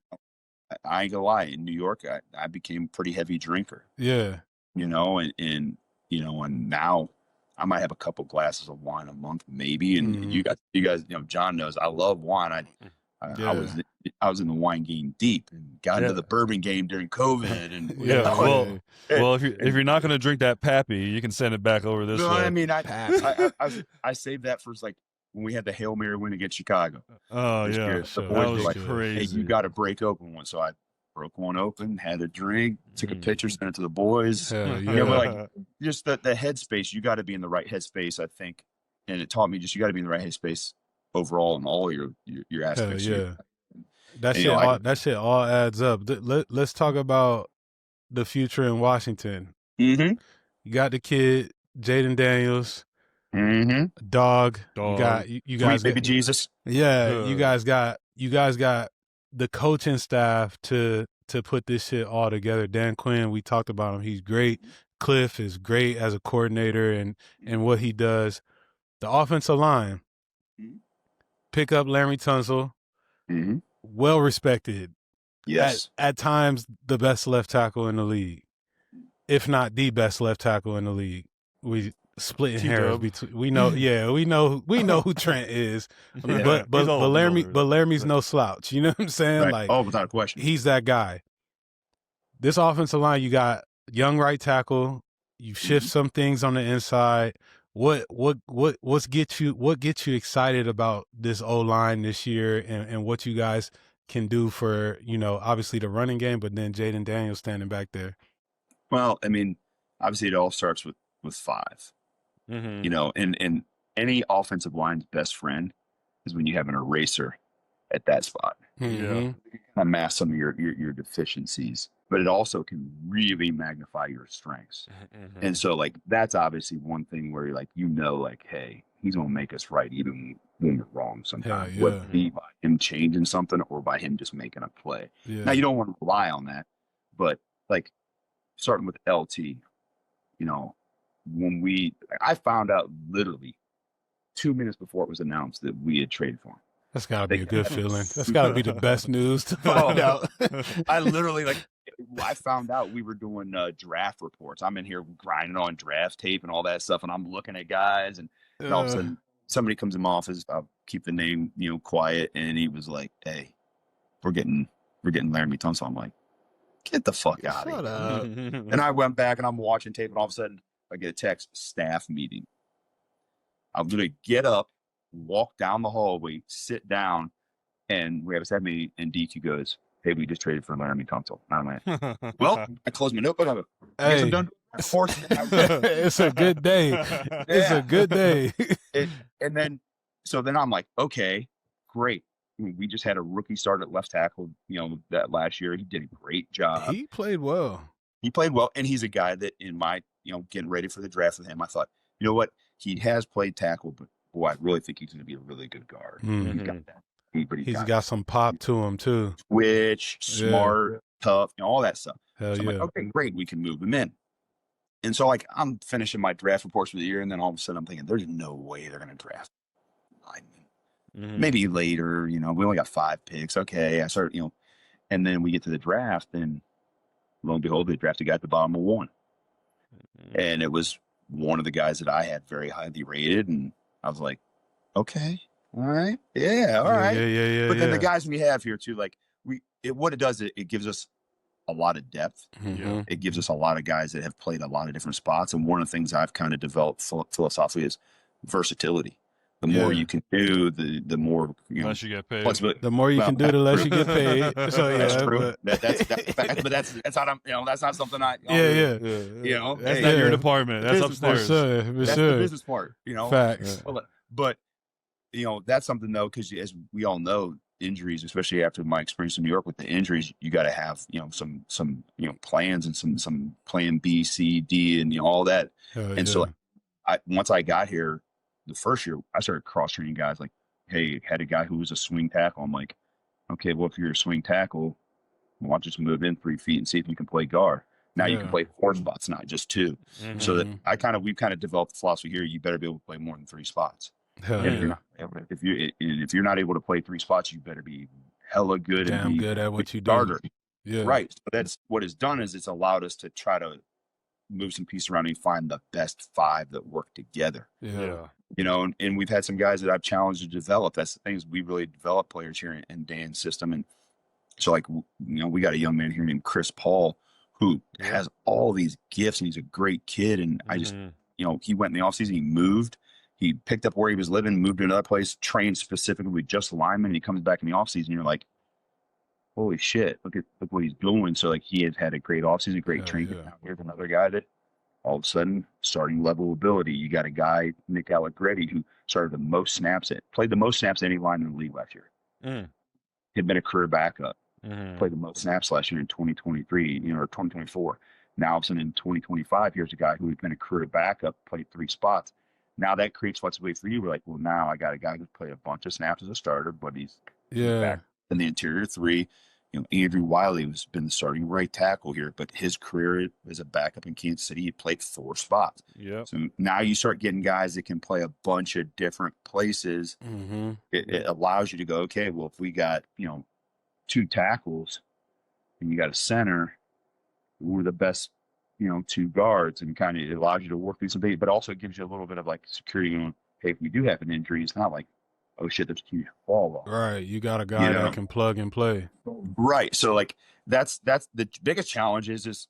I ain't gonna lie. In New York, I became a pretty heavy drinker. Yeah. And now I might have a couple glasses of wine a month, maybe. And you guys, Jon knows I love wine. I was in the wine game deep and got into the bourbon game during COVID. And well, if you're not going to drink that Pappy, you can send it back over this way. I mean, I saved that for like when we had the Hail Mary win against Chicago. Oh yeah, the boys were like, crazy. Hey, you got to break open one. So I broke one open, had a drink, took a picture, sent it to the boys. But like just the headspace. You got to be in the right headspace, I think. And it taught me you got to be in the right headspace overall in all your aspects. That shit all adds up. Let's talk about the future in Washington. You got the kid, Jaden Daniels, dog. You guys, baby Jesus. Yeah, you guys got the coaching staff to put this shit all together. Dan Quinn, we talked about him. He's great. Cliff is great as a coordinator and what he does. The offensive line. Pick up Larry Tunsil, well respected. Yes, at times the best left tackle in the league, if not the best left tackle in the league. We splitting hairs between. We know who Trent is, but Laramy's no slouch. You know what I'm saying? Right. Like, without a question, he's that guy. This offensive line, you got young right tackle. You shift some things on the inside. What gets you excited about this O-line this year and what you guys can do for, obviously the running game, but then Jaden Daniels standing back there? Well, I mean, obviously it all starts with 5. And any offensive line's best friend is when you have an eraser at that spot. Kind of mask some of your deficiencies, but it also can really magnify your strengths. And so like that's obviously one thing where you're like, like, hey, he's gonna make us right even when we're wrong sometimes. Whether it be by him changing something or by him just making a play. Now you don't want to rely on that, but like starting with LT, when I found out literally 2 minutes before it was announced that we had traded for him. That's gotta be a good feeling. That's gotta be the best news to find out. I literally I found out we were doing draft reports. I'm in here grinding on draft tape and all that stuff, and I'm looking at guys, and all of a sudden somebody comes in my office. I'll keep the name quiet, and he was like, "Hey, we're getting Laramie Tunsil." I'm like, "Get the fuck out of here!" And I went back and I'm watching tape, and all of a sudden I get a text, staff meeting. I'll literally get up, walk down the hallway, sit down, and we have a staff meeting, and DQ goes, "Hey, we just traded for Laramie Tunsil." I'm like, well, I closed my notebook. I guess I'm done. It's a good day. It's a good day. And then I'm like, okay, great. We just had a rookie start at left tackle, that last year. He did a great job. He played well. And he's a guy that in my, getting ready for the draft with him, I thought, you know what? He has played tackle, but boy, I really think he's going to be a really good guard. He's got that. He's got some pop to him too. Twitch, smart, tough, all that stuff. Hell so I'm like, okay, great. We can move him in. And so I'm finishing my draft reports for the year, and then all of a sudden I'm thinking, there's no way they're going to draft linemen. Maybe later, we only got 5 picks. Okay. I started, and then we get to the draft, and lo and behold, they drafted a guy at the bottom of 1. And it was one of the guys that I had very highly rated, and I was like, okay, all right, yeah, all right. But then the guys we have here too, like what it does, it gives us a lot of depth. It gives us a lot of guys that have played a lot of different spots, and one of the things I've kind of developed philosophically is versatility. The more you can do, the more less you get paid. The more you can do, the less you get paid. So that's true. But that's not that's not something I. That's not your department. That's upstairs. That's the business part. Facts. But that's something though, because as we all know, injuries, especially after my experience in New York with the injuries, you got to have some plans and some plan B, C, D, and all that. So once I got here. The first year, I started cross-training guys like, hey, had a guy who was a swing tackle. I'm like, okay, well, if you're a swing tackle, why don't you just move in 3 feet and see if you can play guard. Now you can play 4 spots, not just 2. So that we've kind of developed the philosophy here. You better be able to play more than 3 spots. If you're not able to play 3 spots, you better be hella good and be good at what you do. Starter. Right. So that's what it's done is it's allowed us to try to move some pieces around and find the best 5 that work together. And we've had some guys that I've challenged to develop. That's the things we really develop players here in Dan's system. And so we got a young man here named Chris Paul who has all these gifts, and he's a great kid. And I just, he went in the offseason, he moved, he picked up where he was living, moved to another place, trained specifically with just linemen. And he comes back in the offseason, you're like, holy shit, look what he's doing. So he has had a great offseason, great training. Now here's another guy that all of a sudden starting level ability. You got a guy, Nick Allegretti, who played the most snaps any line in the league last year. Had been a career backup. Played the most snaps last year in 2023, or 2024. Now all of a sudden in 2025, here's a guy who had been a career backup, played 3 spots. Now that creates flexibility for you. We're like, well, now I got a guy who's played a bunch of snaps as a starter, but he's back in the interior 3. Andrew Wiley has been the starting right tackle here, but his career as a backup in Kansas City, he played 4 spots. So now you start getting guys that can play a bunch of different places. It allows you to go, okay, well, if we got, 2 tackles and you got a center, we're the best, 2 guards, and kind of it allows you to work through some things, but also it gives you a little bit of security on, hey, if we do have an injury, it's not like, oh shit, there's a huge fall off. Right. You got a guy that can plug and play. Right. So that's the biggest challenge is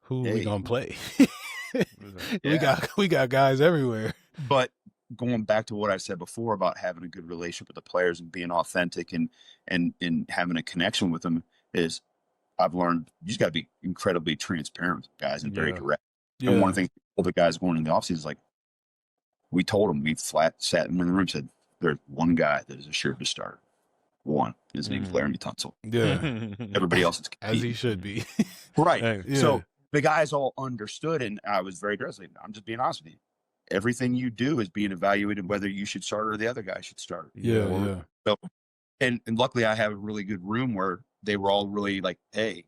who we gonna play? We got guys everywhere. But going back to what I said before about having a good relationship with the players and being authentic and having a connection with them is I've learned you just gotta be incredibly transparent with guys and very direct. And one of the things the guys going in the offseason is we told them, we flat sat in the room and said, there's one guy that is assured to start. one. His name's Laramie Tunsil. Yeah. Everybody else is as he should be. Right. Hey, yeah. So the guys all understood, and I was very dressed. I'm just being honest with you. Everything you do is being evaluated whether you should start or the other guy should start. Yeah. So, and luckily I have a really good room where they were all really like, hey,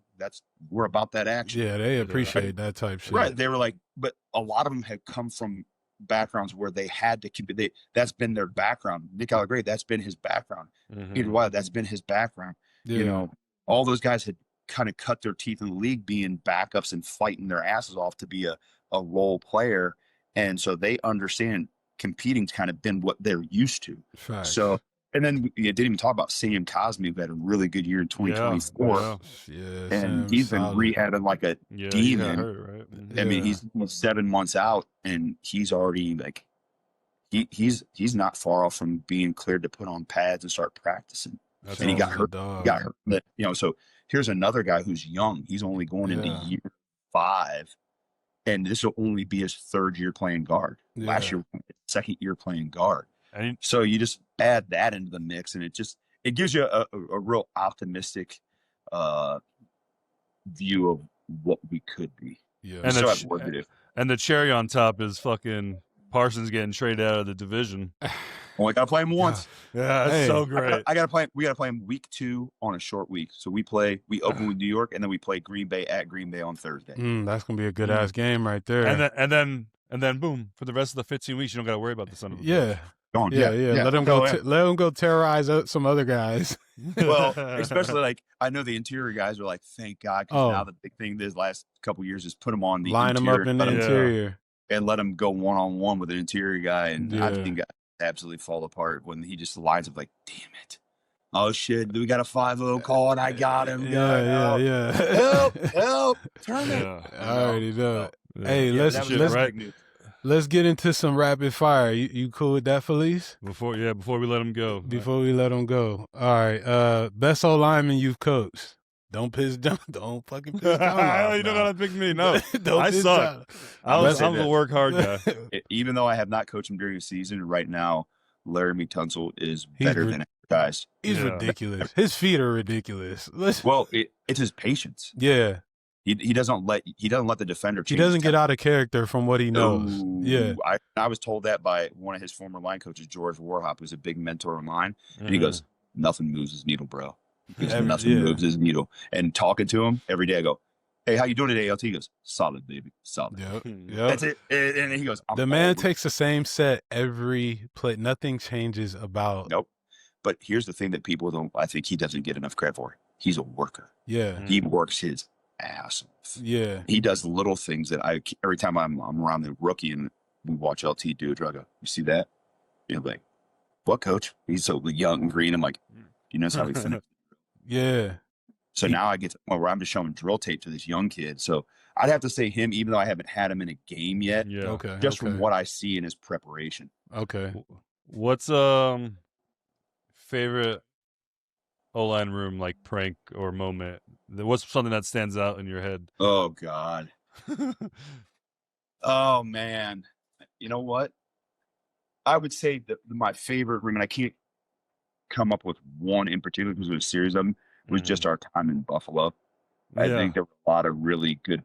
we're about that action. Yeah, they appreciate that type shit. Right. They were like, but a lot of them had come from backgrounds where they had to keep it. That's been their background. Nick Allegretti, that's been his background. Peter Wild, that's been his background. Yeah. You know, all those guys had kind of cut their teeth in the league being backups and fighting their asses off to be a role player. And so they understand competing's kind of been what they're used to. Facts. So, and then you didn't even talk about Sam Cosme, who had a really good year in 2024. Yeah. And he's been rehabbing like a demon. Hurt, right? I mean, he's 7 months out, and he's already like, he's not far off from being cleared to put on pads and start practicing. And he got hurt. Got hurt. But, you know, so here's another guy who's young. He's only going into year 5, and this will only be his 3rd year playing guard. Last year, 2nd year playing guard. So you just add that into the mix, and it gives you a real optimistic view of what we could be. Yeah. And the cherry on top is fucking Parsons getting traded out of the division. Only got to play him once. Yeah, that's so great. We got to play him week 2 on a short week. So we open with New York, and then we play Green Bay at Green Bay on Thursday. That's gonna be a good ass game right there. And then boom, for the rest of the 15 weeks, you don't got to worry about the son of a bitch. Yeah. Yeah. Let them go terrorize some other guys. Well, especially like I know the interior guys are like, thank God, because now the big thing this last couple of years is put them on the line interior, them up in the interior and let them go 1-on-1 with an interior guy, and I've seen guys absolutely fall apart when he just lines up like, damn it. Oh shit, we got a 5-0 call and I got him. Yeah. Help, turn it. I already know it. Hey, let's get into some rapid fire. You cool with that, Felice? Before we let him go. All right. Best old lineman you've coached. Don't fucking piss John off. You don't gotta pick me. No, I piss suck. I'm a work hard guy. Even though I have not coached him during the season, right now Laramie Tunsil is better than guys. He's ridiculous. His feet are ridiculous. Well, it's his patience. Yeah. He doesn't let the defender change. He doesn't get out of character from what he knows. Yeah. I was told that by one of his former line coaches, George Warhop, who's a big mentor of mine. And he goes, nothing moves his needle, bro. Nothing moves his needle. And talking to him every day, I go, hey, how you doing today, LT? He goes, solid, baby. Solid. Yep. That's it. And he goes, the man takes the same set every play. Nothing changes about. Nope. But here's the thing that people I think he doesn't get enough credit for. He's a worker. Yeah. He works his ass off. Yeah. He does little things that every time I'm around the rookie and we watch LT do it, I go, you see that? You're like, what, coach? He's so young and green. I'm like, you know how he finished. Yeah. So now I get to where I'm just showing drill tape to this young kid. So I'd have to say him, even though I haven't had him in a game yet. Yeah. Okay. Just from what I see in his preparation. Okay. What's favorite O-line room like prank or moment? What's something that stands out in your head? Oh God. Oh man. You know what? I would say that my favorite room, and I can't come up with one in particular because it was a series of them, was just our time in Buffalo. I think there were a lot of really good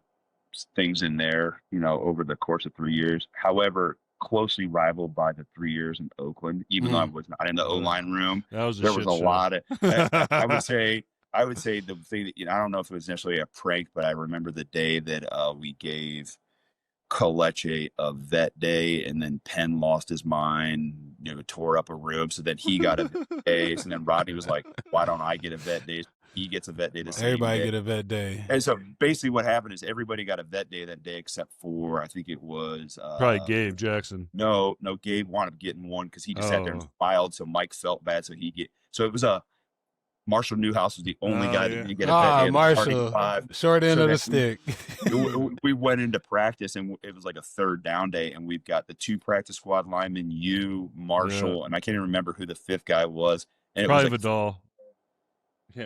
things in there, over the course of 3 years. However, closely rivaled by the 3 years in Oakland, even though I was not in the O-line room. There was a lot of, I would say the thing that, I don't know if it was necessarily a prank, but I remember the day that we gave Coleche a vet day, and then Penn lost his mind, tore up a room. So then he got a vet day. And then Rodney was like, why don't I get a vet day? He gets a vet day the same Everybody day. get a vet day. And so basically what happened is everybody got a vet day that day except for, I think it was probably Gabe Jackson. No, Gabe wound up getting one because he just sat there and smiled. So Mike felt bad. So it was Marshall Newhouse was the only guy that didn't get a vet day. Marshall, short end of the stick. We went into practice, and it was like a 3rd down day, and we've got the 2 practice squad linemen, you, Marshall, and I can't even remember who the 5th guy was. And probably it was Vidal.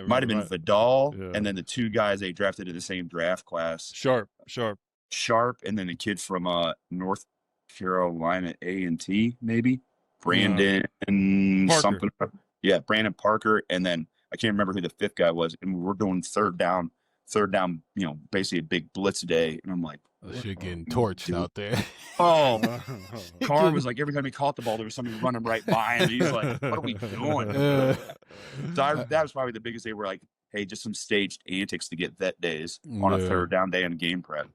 Might have been Vidal, and then the 2 guys they drafted in the same draft class. Sharp, and then the kid from North Carolina A&T, maybe Brandon Parker. something. Yeah, Brandon Parker, and then I can't remember who the fifth guy was. And we're doing third down, basically a big blitz day. And I'm like, shit getting torched out there. Oh, Carr was like, every time he caught the ball, there was somebody running right by him. He's like, what are we doing? So that was probably the biggest day where like, hey, just some staged antics to get vet days on a third down day in game prep.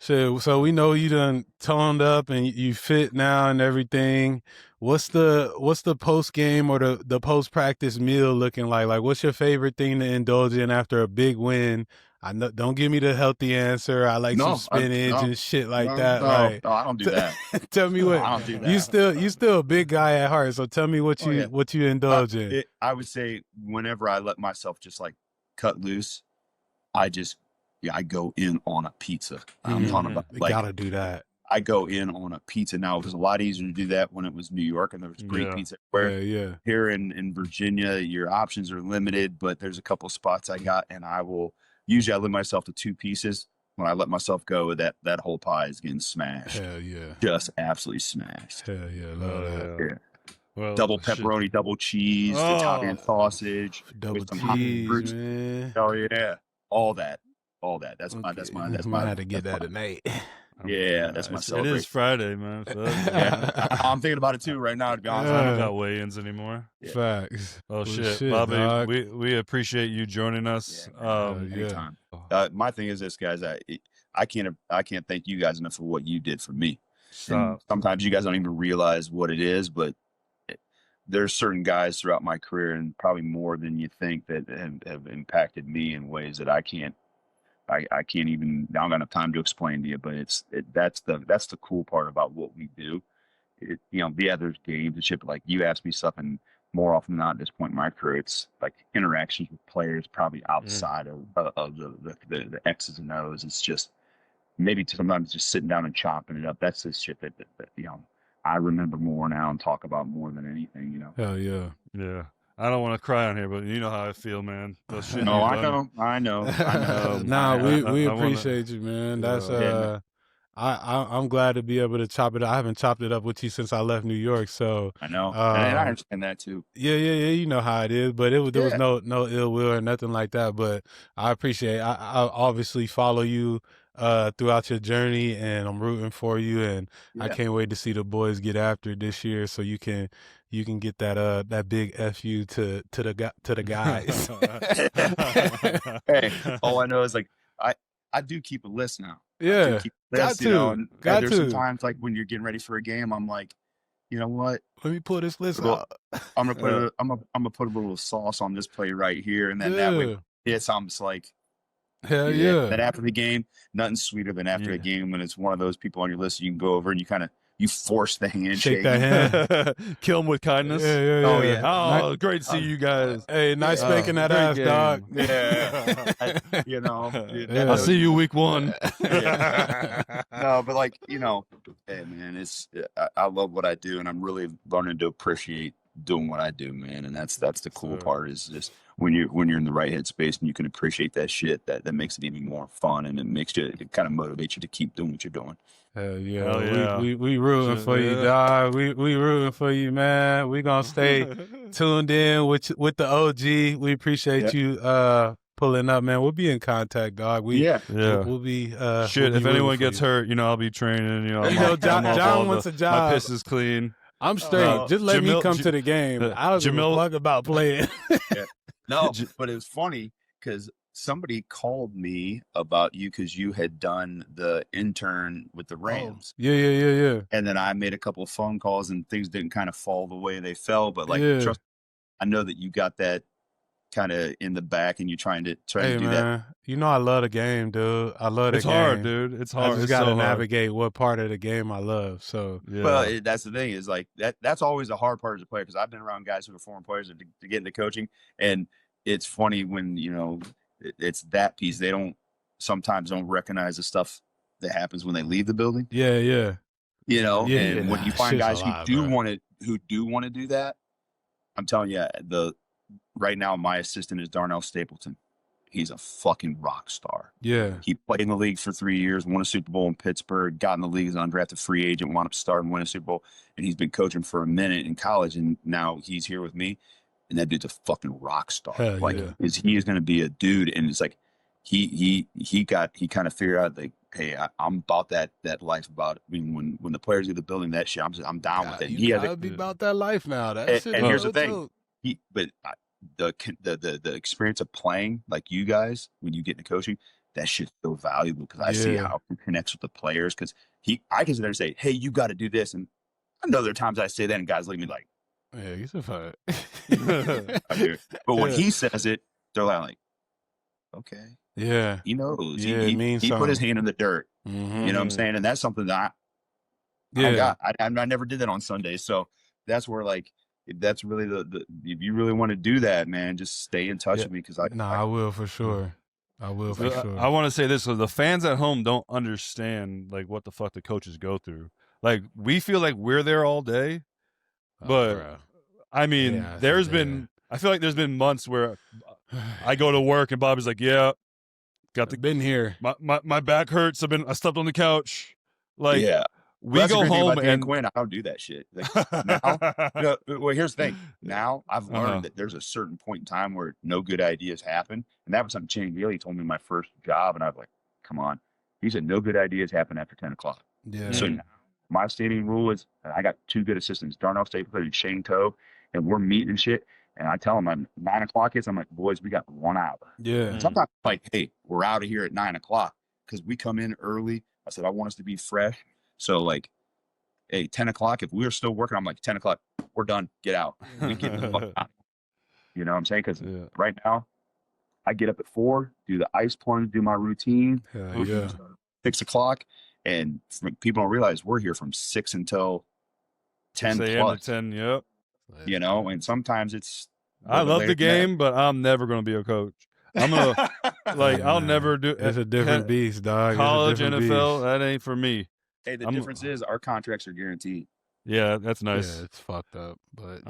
So we know you done toned up and you fit now and everything. What's the post game or the post practice meal looking like? Like, what's your favorite thing to indulge in after a big win? I know, don't give me the healthy answer. I like some spinach and shit like that. No, I don't do that. Tell me what. I don't do that. You still a big guy at heart. So tell me what you indulge in. I would say whenever I let myself just like cut loose, I go in on a pizza. I'm talking about like, gotta do that. I go in on a pizza now. It was a lot easier to do that when it was New York and there was great pizza everywhere. Here in Virginia, your options are limited, but there's a couple spots I got, and I limit myself to 2 pieces. When I let myself go, that whole pie is getting smashed. Hell yeah. Just absolutely smashed. Hell yeah. Love that. Yeah. Well, double pepperoni, double cheese, Italian sausage, double cheese, man. Oh yeah. All that. That's my might have to get that tonight. Yeah, that's my celebration. It is Friday, man. So I'm thinking about it too right now, to be honest. I don't got weigh-ins anymore. Yeah. Facts. Oh shit, Bobby, dog. we appreciate you joining us. Anytime. My thing is this, guys. I can't thank you guys enough for what you did for me. Sometimes you guys don't even realize what it is, but there's certain guys throughout my career, and probably more than you think, that have impacted me in ways that I can't even, I don't got enough time to explain to you, but that's the cool part about what we do. There's games and shit, but like you ask me stuff, and more often than not at this point in my career, it's like interactions with players probably outside of the X's and O's. It's just maybe sometimes just sitting down and chopping it up. That's the shit that I remember more now and talk about more than anything, Hell yeah. Yeah. I don't want to cry on here, but you know how I feel, man. No, I know. Nah, we appreciate you, man. That's I'm glad to be able to chop it up. I haven't chopped it up with you since I left New York, so I know. And I understand that too. Yeah. You know how it is, but there was no ill will or nothing like that. But I appreciate. I obviously follow you throughout your journey, and I'm rooting for you, and I can't wait to see the boys get after it this year, so you can get that big FU to the guys. Hey, all I know is like I do keep a list now. Yeah, got to. There's sometimes like when you're getting ready for a game, I'm like, you know what? Let me pull this list out. I'm gonna put a little sauce on this play right here, and then that way it's almost like. Hell yeah. Then after the game, nothing sweeter than after a game when it's one of those people on your list, you can go over and you force the handshake. Shake that hand. Kill them with kindness. Yeah. Oh, yeah. Oh, great to see you guys. Hey, nice spanking that ass, game. dog. Yeah. I'll see you week 1. No, but like, hey man, I love what I do, and I'm really learning to appreciate doing what I do, man. And that's the cool part, is just when you're in the right headspace and you can appreciate that shit, that makes it even more fun, and it kind of motivates you to keep doing what you're doing. Hell yeah. We rooting for you, dog. We rooting for you, man. We gonna stay tuned in with the OG. We appreciate you pulling up, man. We'll be in contact, dog. We'll be shit. If anyone gets hurt, I'll be training. John wants a job. My piss is clean. I'm straight. Just let me come to the game. I don't give a fuck about playing. No, but it was funny because somebody called me about you because you had done the intern with the Rams. Yeah. And then I made a couple of phone calls, and things didn't kind of fall the way they fell. But trust, I know that you got that kind of in the back, and you're trying to do that. I love the game, dude. I love the game. It's hard, dude. It's hard. I just got to navigate what part of the game I love. So, well, that's the thing, is like that's always the hard part as a player, because I've been around guys who are former players to get into coaching, and it's funny when it's that piece. They sometimes don't recognize the stuff that happens when they leave the building. Yeah. And when you find guys who do want to do that, I'm telling you, right now my assistant is Darnell Stapleton. He's a fucking rock star. Yeah. He played in the league for 3 years, won a Super Bowl in Pittsburgh, got in the league as an undrafted free agent, wound up starting, win a Super Bowl, and he's been coaching for a minute in college, and now he's here with me. and that dude's a fucking rock star. Hell like, yeah. he is going to be a dude. And it's like, he kind of figured out, like, hey, I'm about that life. About, I mean, when the players leave the building, that shit, I'm down with it. And You gotta be about that life now. That shit. And here's the thing, the experience of playing like you guys when you get into coaching, that shit's so valuable because I see how he connects with the players. Because I can sit there and say, hey, you got to do this, and I know there are times I say that and guys look at me like, yeah, he's a fuck. But when he says it, they're like, okay, yeah, he knows. Yeah, he put his hand in the dirt. Mm-hmm. You know what I'm saying? And that's something that I never did that on Sundays. So that's where, like, that's really if you really want to do that, man, just stay in touch with me because I will for sure. I will for sure. I want to say this, so the fans at home don't understand like what the fuck the coaches go through. Like, we feel like we're there all day, but I mean, I feel like there's been months where I go to work and Bobby's like, yeah, been here. My back hurts. I slept on the couch. Like, we go home and Quinn, I don't do that shit. Like, now, well, here's the thing. Now I've learned that there's a certain point in time where no good ideas happen, and that was something Shane Gailey told me in my first job, and I was like, "Come on." He said, "No good ideas happen after 10 o'clock." Yeah. So now, my standing rule is, I got two good assistants, Darnell Stapleton and Shane Toe, and we're meeting and shit. And I tell them, I'm 9 o'clock hits, I'm like, boys, we got 1 hour. Yeah. And sometimes I'm like, hey, we're out of here at 9 o'clock because we come in early. I said, I want us to be fresh. So, like, hey, 10 o'clock, if we were still working, I'm like, 10 o'clock, we're done. Get out. We get the fuck out. You know what I'm saying? Because right now, I get up at 4, do the ice plunge, do my routine. 6 o'clock. And people don't realize we're here from 6 until 10 plus. 10, yep. You know, and sometimes it's. I love the game, but I'm never going to be a coach. I'm going to, like, I'll never do. It's a different beast, dog. College, NFL, that ain't for me. Hey, the difference is our contracts are guaranteed. Yeah, that's nice. Yeah, it's fucked up, but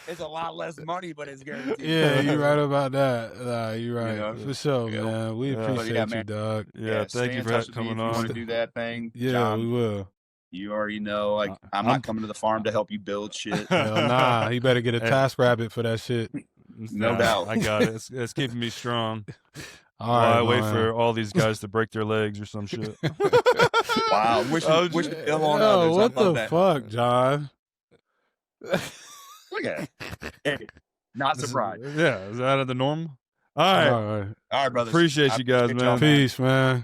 it's a lot less money, but it's guaranteed. Yeah, you're right about that. You're right. You know, for sure, man. We appreciate you, dog. Yeah, thank you for coming on. If you want to do that thing, yeah, John, we will. You already know, like, I'm not coming to the farm to help you build shit. Hell nah, you better get a task rabbit for that shit. No doubt. I got it. It's keeping me strong. All right, I wait for all these guys to break their legs or some shit. Wow. Wish ill on others. What the fuck, John? Look at it. Hey, not surprised. Yeah, is that out of the norm? All right. All right, brothers. Appreciate you guys, man. Peace, man.